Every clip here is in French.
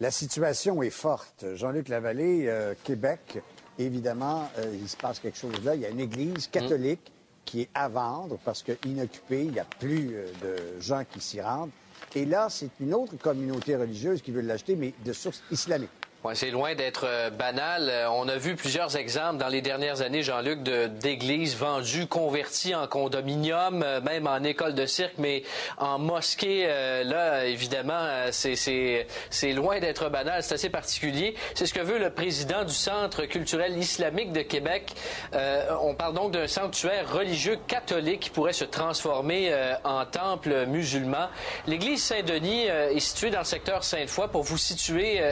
La situation est forte. Jean-Luc Lavallée, Québec, évidemment, il se passe quelque chose là. Il y a une église catholique qui est à vendre parce qu'inoccupée, il n'y a plus de gens qui s'y rendent. Et là, c'est une autre communauté religieuse qui veut l'acheter, mais de source islamique. Ouais, c'est loin d'être banal. On a vu plusieurs exemples dans les dernières années, Jean-Luc, d'églises vendues, converties en condominium, même en école de cirque, mais en mosquée, là, évidemment, c'est loin d'être banal. C'est assez particulier. C'est ce que veut le président du Centre culturel islamique de Québec. On parle donc d'un sanctuaire religieux catholique qui pourrait se transformer en temple musulman. L'église Saint-Denis est située dans le secteur Sainte-Foy. Pour vous situer,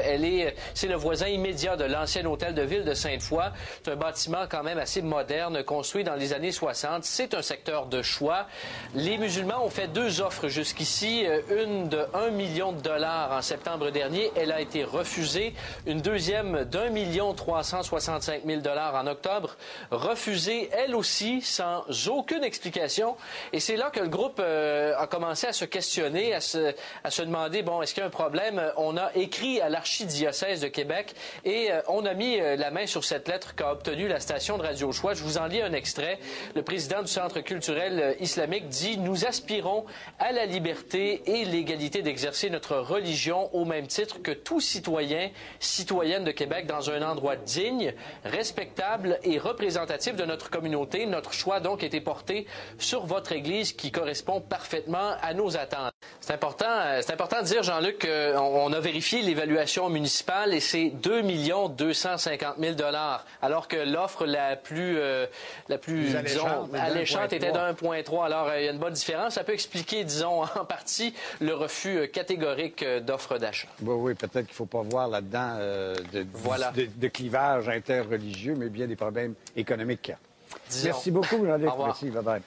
c'est le voisin immédiat de l'ancien hôtel de ville de Sainte-Foy. C'est un bâtiment quand même assez moderne, construit dans les années 60. C'est un secteur de choix. Les musulmans ont fait 2 offres jusqu'ici. Une de 1 million de dollars en septembre dernier. Elle a été refusée. Une deuxième d'1 365 000 dollars en octobre. Refusée, elle aussi, sans aucune explication. Et c'est là que le groupe a commencé à se questionner, à se demander, bon, est-ce qu'il y a un problème? On a écrit à l'archidiocèse de Québec et on a mis la main sur cette lettre qu'a obtenue la station de Radio Choix. Je vous en lis un extrait. Le président du Centre culturel islamique dit « Nous aspirons à la liberté et l'égalité d'exercer notre religion au même titre que tout citoyen, citoyenne de Québec dans un endroit digne, respectable et représentatif de notre communauté. Notre choix donc a été porté sur votre Église qui correspond parfaitement à nos attentes. » C'est important de dire, Jean-Luc, qu'on a vérifié l'évaluation municipale et c'est 2 250 000 dollars, alors que l'offre la plus alléchante était de 1,3. Alors, il y a une bonne différence. Ça peut expliquer, disons, en partie, le refus catégorique d'offres d'achat. Oui, peut-être qu'il ne faut pas voir là-dedans de clivage interreligieux, mais bien des problèmes économiques. Disons. Merci beaucoup, Jean-Luc. Merci, bye-bye.